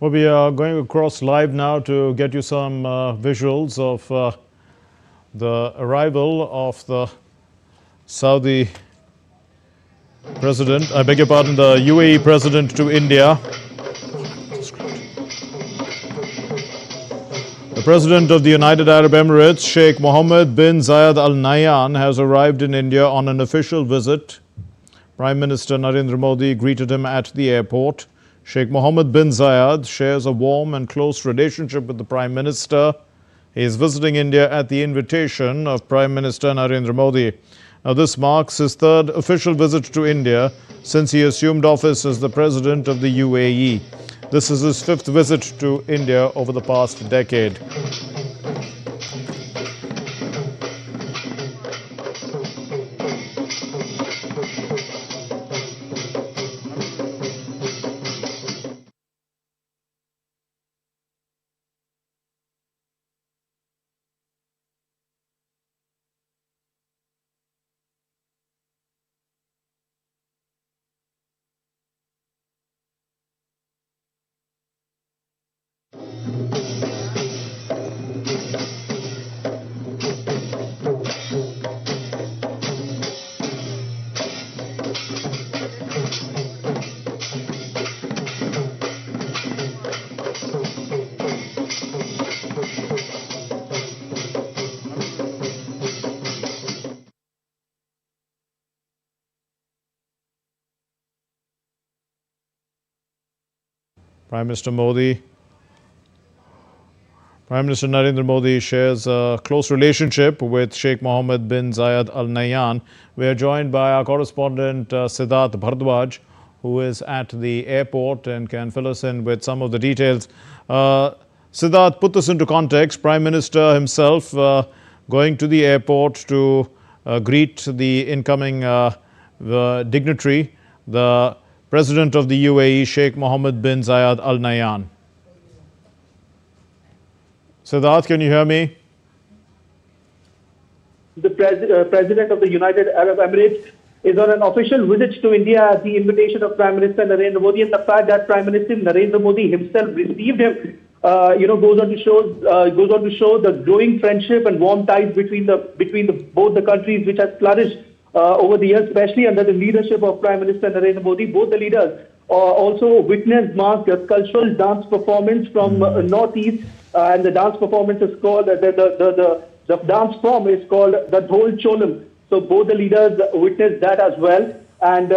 Well, we are going across live now to get you some visuals of the arrival of the Saudi President, I beg your pardon, the UAE President to India. The President of the United Arab Emirates, Sheikh Mohamed bin Zayed Al Nahyan, has arrived in India on an official visit. Prime Minister Narendra Modi greeted him at the airport. Sheikh Mohamed bin Zayed shares a warm and close relationship with the Prime Minister. He is visiting India at the invitation of Prime Minister Narendra Modi. Now, this marks his third official visit to India since he assumed office as the President of the UAE. This is his fifth visit to India over the past decade. Prime Minister Narendra Modi shares a close relationship with Sheikh Mohamed bin Zayed Al Nahyan. We are joined by our correspondent Siddharth Bhardwaj, who is at the airport and can fill us in with some of the details. Siddharth, put this into context. Prime Minister himself going to the airport to greet the incoming dignitary, the President of the UAE, Sheikh Mohamed bin Zayed Al Nahyan. Siddharth, can you hear me? The President of the United Arab Emirates is on an official visit to India at the invitation of Prime Minister Narendra Modi, and the fact that Prime Minister Narendra Modi himself received him, goes on to show the growing friendship and warm ties between both the countries, which has flourished over the years, especially under the leadership of Prime Minister Narendra Modi. Both the leaders also witnessed marked a cultural dance performance from Northeast, and the dance performance is called, the dance form is called the Dhol Cholam. So both the leaders witnessed that as well. And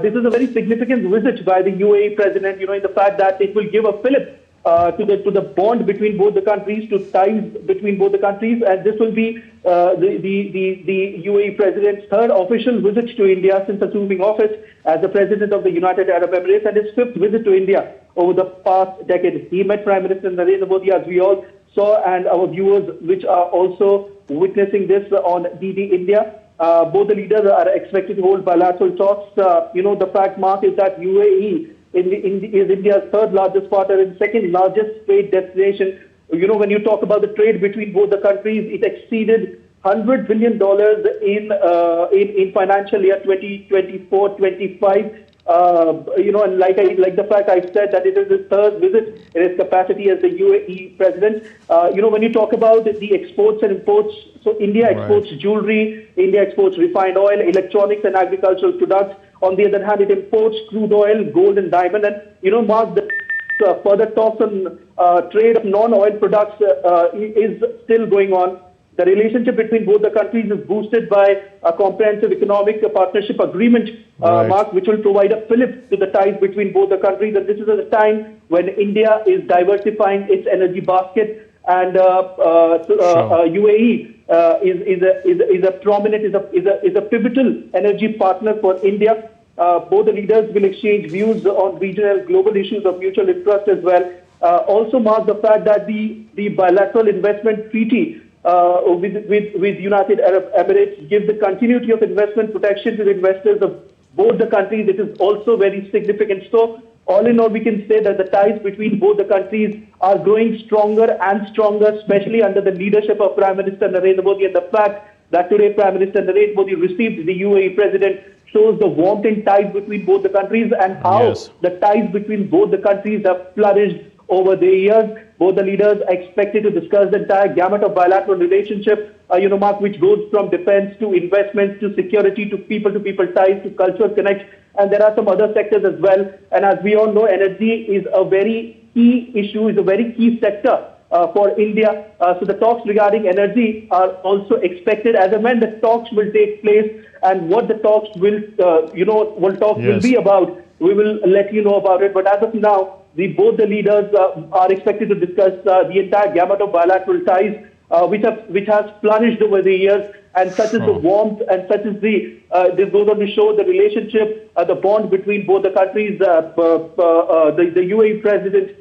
this is a very significant visit by the UAE President, in the fact that it will give a fillip to the bond between both the countries, to ties between both the countries, and this will be the UAE President's third official visit to India since assuming office as the President of the United Arab Emirates, and his fifth visit to India over the past decade. He met Prime Minister Narendra Modi, as we all saw, and our viewers, which are also witnessing this on DD India. Both the leaders are expected to hold bilateral talks. The fact, Mark, is that UAE is India's third largest partner and second largest trade destination. When you talk about the trade between both the countries, it exceeded $100 billion in financial year 2024-25. And like the fact I've said that it is his third visit in his capacity as the UAE President. When you talk about the exports and imports, so India exports jewelry, India exports refined oil, electronics and agricultural products. On the other hand, it imports crude oil, gold and diamond. And, Mark, the further talks on trade of non-oil products is still going on. The relationship between both the countries is boosted by a comprehensive economic partnership agreement, Mark, which will provide a fillip to the ties between both the countries. And this is at a time when India is diversifying its energy basket, and UAE is a prominent, is a pivotal energy partner for India. Both the leaders will exchange views on regional and global issues of mutual interest as well. Also, Mark, the fact that the bilateral investment treaty with United Arab Emirates gives the continuity of investment protection to the investors of both the countries. It is also very significant. So, all in all, we can say that the ties between both the countries are growing stronger and stronger, especially under the leadership of Prime Minister Narendra Modi. And the fact that today Prime Minister Narendra Modi received the UAE President shows the warmth in ties between both the countries and how the ties between both the countries have flourished over the years. Both the leaders are expected to discuss the entire gamut of bilateral relationship, Mark, which goes from defense to investments to security to people ties to cultural connect. And there are some other sectors as well. And as we all know, energy is a very key issue, is a very key sector for India. So the talks regarding energy are also expected as and when the talks will take place, and what the talks will, will be about. We will let you know about it. But as of now, both the leaders are expected to discuss the entire gamut of bilateral ties, which has flourished over the years, and such is the warmth, and such is this goes on to show the relationship, the bond between both the countries. The UAE President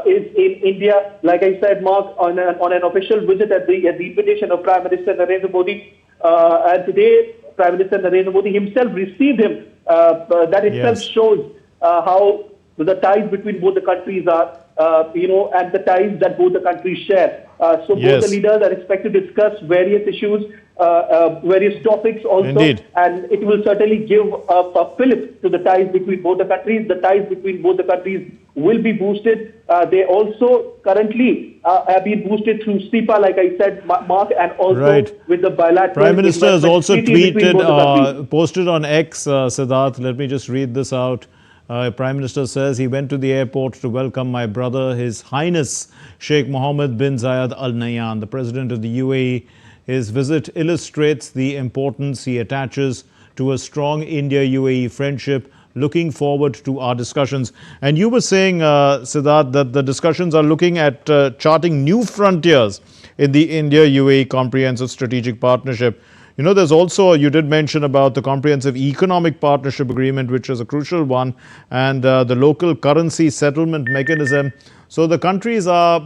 is in India, like I said, Mark, on an official visit at the invitation of Prime Minister Narendra Modi. And today, Prime Minister Narendra Modi himself received him. That itself shows how the ties between both the countries are, and the ties that both the countries share. So both the leaders are expected to discuss various issues, various topics also. Indeed. And it will certainly give a fillip to the ties between both the countries. The ties between both the countries will be boosted. They also currently have been boosted through SEPA, like I said, Mark, and also with the bilateral. Prime Minister has also tweeted, posted on X, Siddharth. Let me just read this out. Prime Minister says he went to the airport to welcome my brother, His Highness Sheikh Mohamed bin Zayed Al Nahyan, the President of the UAE. His visit illustrates the importance he attaches to a strong India-UAE friendship. Looking forward to our discussions. And you were saying, Siddharth, that the discussions are looking at charting new frontiers in the India-UAE Comprehensive Strategic Partnership. You know, there's also, you did mention about the Comprehensive Economic Partnership Agreement, which is a crucial one, and the local currency settlement mechanism. So the countries are,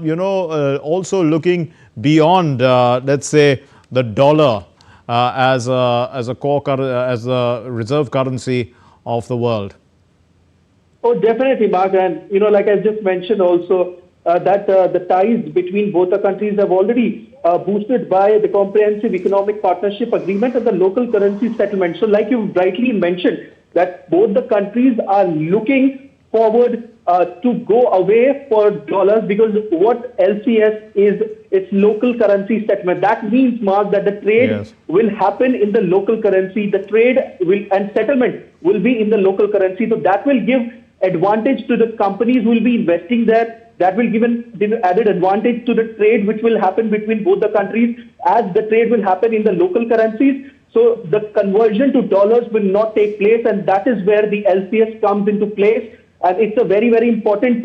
also looking beyond, let's say, the dollar as a core, as a reserve currency of the world. Oh, definitely, Mark. And, like I just mentioned also, that the ties between both the countries have already boosted by the Comprehensive Economic Partnership Agreement and the local currency settlement. So like you rightly mentioned, that both the countries are looking forward to go away for dollars, because what LCS is, it's local currency settlement. That means, Mark, that the trade will happen in the local currency. The trade will and settlement will be in the local currency. So that will give advantage to the companies who will be investing there. That will give an added advantage to the trade which will happen between both the countries, as the trade will happen in the local currencies. So the conversion to dollars will not take place, and that is where the LCS comes into place. And it's a very, very important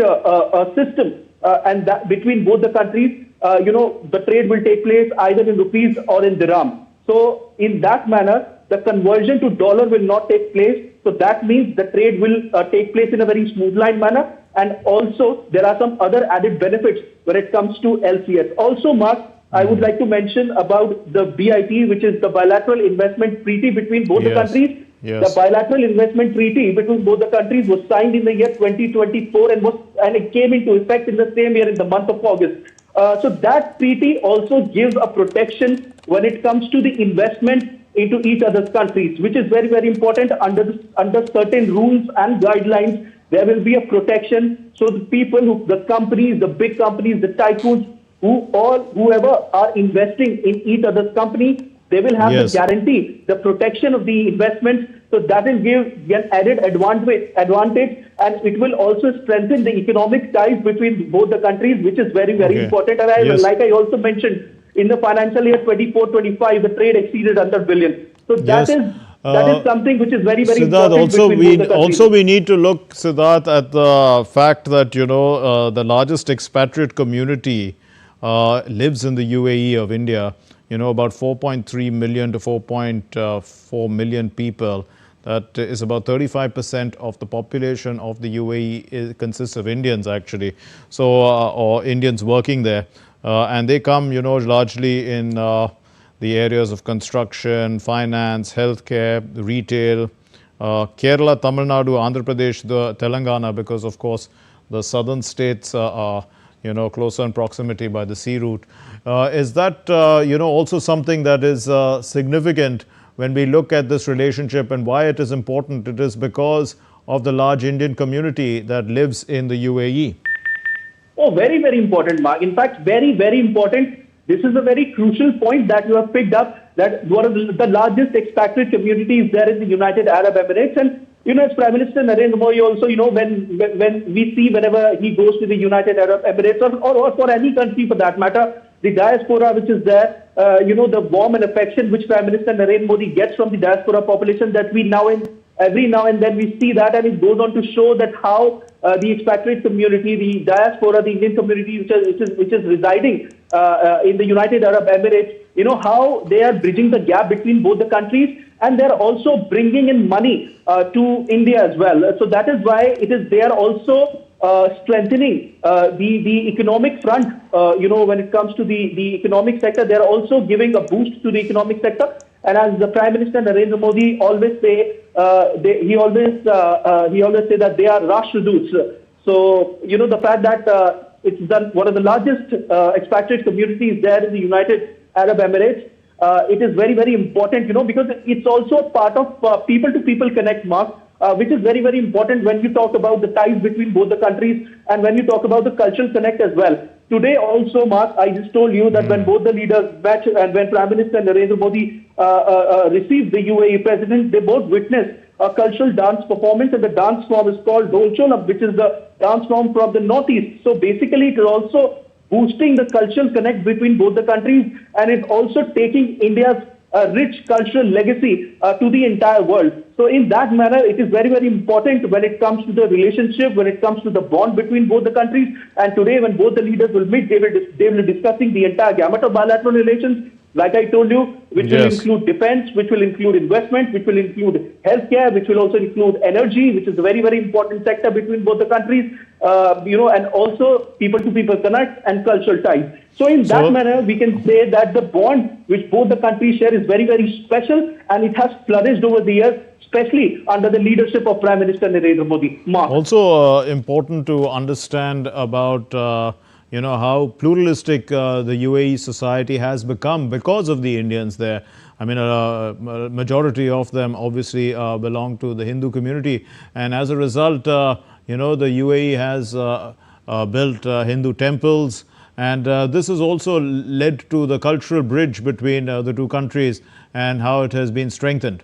system. And that between both the countries, the trade will take place either in rupees or in dirham. So in that manner, the conversion to dollar will not take place. So that means the trade will take place in a very smooth line manner. And also, there are some other added benefits when it comes to LCS. Also, Mark, I would like to mention about the BIP, which is the Bilateral Investment Treaty between both the countries. The Bilateral Investment Treaty between both the countries was signed in the year 2024 and it came into effect in the same year in the month of August. So that treaty also gives a protection when it comes to the investment into each other's countries, which is very, very important. Under certain rules and guidelines, there will be a protection. So the people, the companies, the big companies, the tycoons, whoever are investing in each other's company, they will have the guarantee, the protection of the investments. So that will give an added advantage, and it will also strengthen the economic ties between both the countries, which is very, very important. And like I also mentioned, in the financial year 24-25, the trade exceeded 100 billion. So that is something which is very, very important. Also, we need to look, Siddharth, at the fact that, the largest expatriate community lives in the UAE of India. About 4.3 million to 4.4 million people. That is about 35% of the population of the UAE consists of Indians, actually. So, or Indians working there. And they come, largely in the areas of construction, finance, healthcare, retail, Kerala, Tamil Nadu, Andhra Pradesh, Telangana, because of course the southern states are closer in proximity by the sea route. Is that, also something that is significant when we look at this relationship, and why it is important? It is because of the large Indian community that lives in the UAE. Oh, very, very important, Mark. In fact, very, very important. This is a very crucial point that you have picked up, that one of the largest expatriate communities there in the United Arab Emirates. And, as Prime Minister Narendra Modi also, when we see whenever he goes to the United Arab Emirates or for any country for that matter, the diaspora which is there, the warm and affection which Prime Minister Narendra Modi gets from the diaspora population, that every now and then we see that, and it goes on to show that how the expatriate community, the diaspora, the Indian community which is residing in the United Arab Emirates, how they are bridging the gap between both the countries, and they're also bringing in money to India as well. So that is why they are also strengthening the economic front. When it comes to the economic sector, they are also giving a boost to the economic sector. And as the Prime Minister Narendra Modi always say, he always say that they are Rashtraduts. So the fact that it's one of the largest expatriate communities there in the United Arab Emirates, it is very, very important, because it's also part of people-to-people connect, Mark, which is very, very important when you talk about the ties between both the countries and when you talk about the cultural connect as well. Today also, Mark, I just told you that when both the leaders met and when Prime Minister Narendra Modi received the UAE President, they both witnessed a cultural dance performance, and the dance form is called Doordarshan, which is the dance form from the Northeast. So basically, it is also boosting the cultural connect between both the countries, and it's also taking India's rich cultural legacy to the entire world. So in that manner, it is very, very important when it comes to the relationship, when it comes to the bond between both the countries. And today, when both the leaders will meet, they will be discussing the entire gamut of bilateral relations, like I told you, which will include defense, which will include investment, which will include healthcare, which will also include energy, which is a very, very important sector between both the countries, and also people-to-people connect and cultural ties. So in that manner, we can say that the bond which both the countries share is very, very special, and it has flourished over the years, especially under the leadership of Prime Minister Narendra Modi. Mark. Also important to understand about how pluralistic the UAE society has become because of the Indians there. I mean, a majority of them obviously belong to the Hindu community, and as a result, the UAE has built Hindu temples, and this has also led to the cultural bridge between the two countries and how it has been strengthened.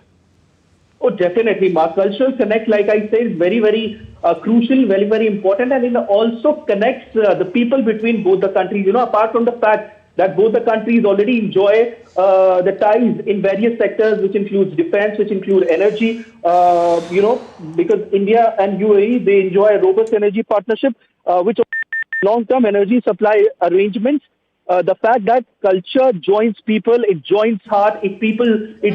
Oh, definitely, Mark. Cultural connect, like I said, is very, very crucial, very, very important, and it also connects the people between both the countries. Apart from the fact that both the countries already enjoy the ties in various sectors, which includes defense, which include energy, because India and UAE, they enjoy a robust energy partnership, which long-term energy supply arrangements. The fact that culture joins people, it joins heart, it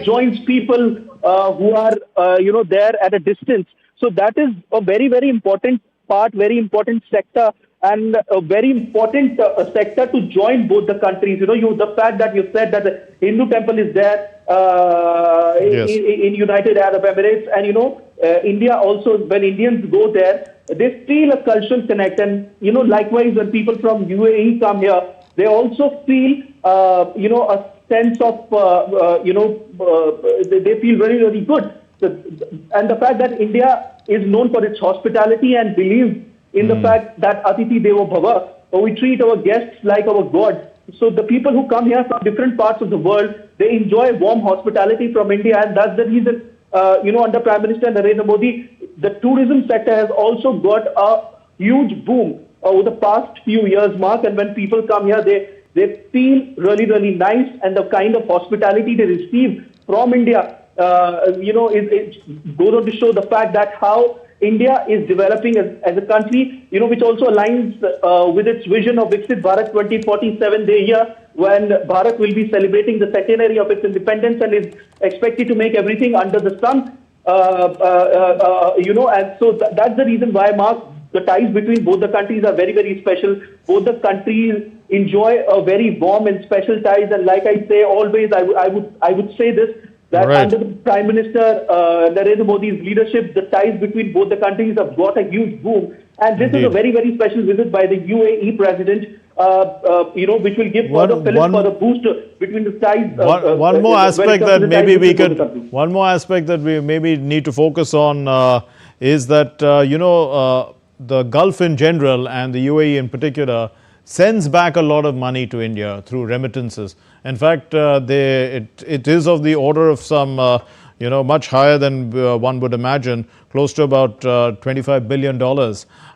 joins people who are, there at a distance. So that is a very, very important part, very important sector, and a very important sector to join both the countries. The fact that you said that the Hindu temple is there in United Arab Emirates, and India also, when Indians go there, they feel a cultural connect, and likewise when people from UAE come here, they also feel a sense of they feel very, very good. And the fact that India is known for its hospitality and believes in the fact that Atithi Devo Bhava, we treat our guests like our God. So the people who come here from different parts of the world, they enjoy warm hospitality from India, and that's the reason, under Prime Minister Narendra Modi, the tourism sector has also got a huge boom over the past few years, Mark. And when people come here, they feel really, really nice, and the kind of hospitality they receive from India, it goes on to show the fact that how India is developing as a country, which also aligns with its vision of Viksit Bharat 2047, the year when Bharat will be celebrating the centenary of its independence and is expected to make everything under the sun. And so that's the reason why, Mark, the ties between both the countries are very, very special. Both the countries enjoy a very warm and special ties. And like I say always, I would say this, that under the Prime Minister Narendra Modi's leadership, the ties between both the countries have got a huge boom. And this is a very, very special visit by the UAE President, which will give further fillip for the boost between the ties. One more aspect that we maybe need to focus on is that, the Gulf in general and the UAE in particular sends back a lot of money to India through remittances. In fact, it is of the order of some, much higher than one would imagine, close to about $25 billion.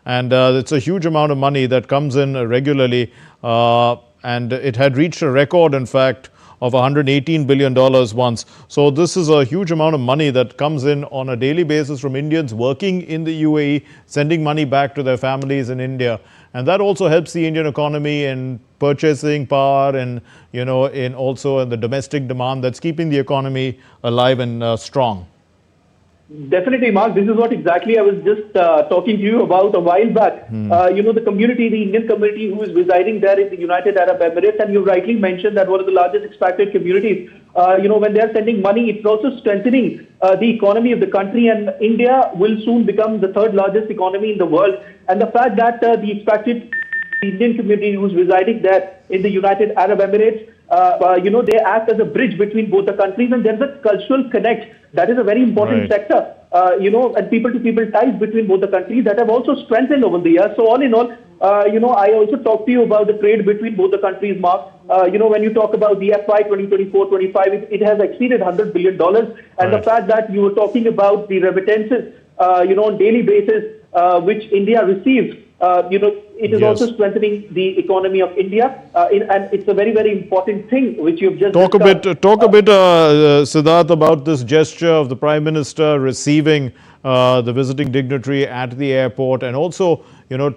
And it's a huge amount of money that comes in regularly. And it had reached a record, in fact, of $118 billion once. So this is a huge amount of money that comes in on a daily basis from Indians working in the UAE, sending money back to their families in India. And that also helps the Indian economy in purchasing power and, in also in the domestic demand that's keeping the economy alive and strong. Definitely, Mark. This is what exactly I was just talking to you about a while back. The community, the Indian community who is residing there in the United Arab Emirates, and you rightly mentioned that one of the largest expatriate communities, when they are sending money, it's also strengthening the economy of the country, and India will soon become the third largest economy in the world. And the fact that the expatriate Indian community who is residing there in the United Arab Emirates, they act as a bridge between both the countries, and there's a cultural connect. That is a very important sector, and people-to-people ties between both the countries that have also strengthened over the years. So all in all, I also talked to you about the trade between both the countries, Mark. When you talk about the FY 2024-25, it has exceeded $100 billion. And the fact that you were talking about the remittances, on daily basis, which India receives, it is also strengthening the economy of India, and it's a very, very important thing which you've just talk a bit, Siddharth, about this gesture of the Prime Minister receiving the visiting dignitary at the airport, and also,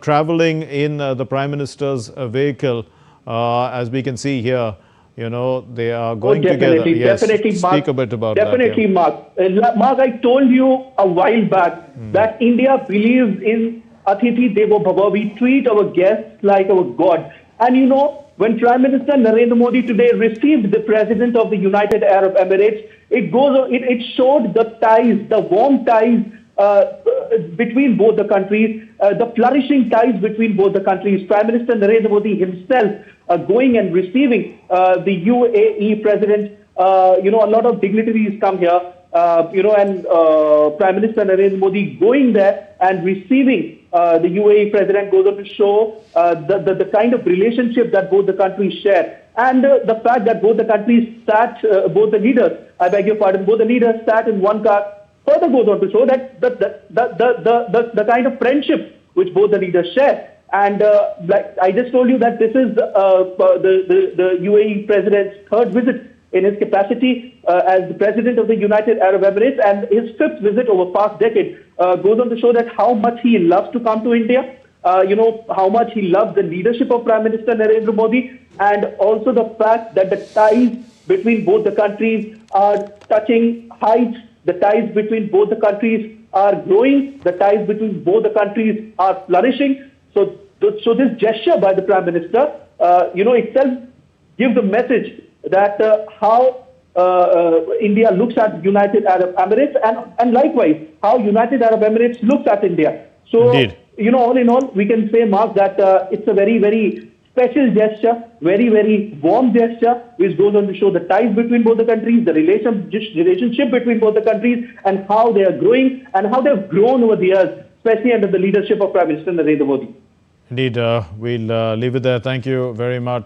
traveling in the Prime Minister's vehicle, as we can see here. They are going together. Yes, definitely, Mark. Speak a bit about definitely, that. Definitely, Mark. Mark, I told you a while back that India believes in Atithi Devo Bhava. We treat our guests like our God. And when Prime Minister Narendra Modi today received the President of the United Arab Emirates, it showed the ties, the warm ties between both the countries, the flourishing ties between both the countries. Prime Minister Narendra Modi himself going and receiving the UAE President. A lot of dignitaries come here, and Prime Minister Narendra Modi going there and receiving the UAE President goes on to show the kind of relationship that both the countries share. And the fact that both the countries sat, both the leaders, I beg your pardon, both the leaders sat in one car, further goes on to show that the kind of friendship which both the leaders share. And like I just told you that this is the UAE President's third visit in his capacity as the President of the United Arab Emirates, and his fifth visit over past decade goes on to show that how much he loves to come to India, how much he loves the leadership of Prime Minister Narendra Modi, and also the fact that the ties between both the countries are touching heights, the ties between both the countries are growing, the ties between both the countries are flourishing. So this gesture by the Prime Minister, itself gives a message that how India looks at United Arab Emirates, and likewise how United Arab Emirates looks at India. So, all in all, we can say, Mark, that it's a very, very special gesture, very, very warm gesture, which goes on to show the ties between both the countries, the relationship between both the countries, and how they are growing and how they have grown over the years, especially under the leadership of Prime Minister Narendra Modi. Indeed, we'll leave it there. Thank you very much.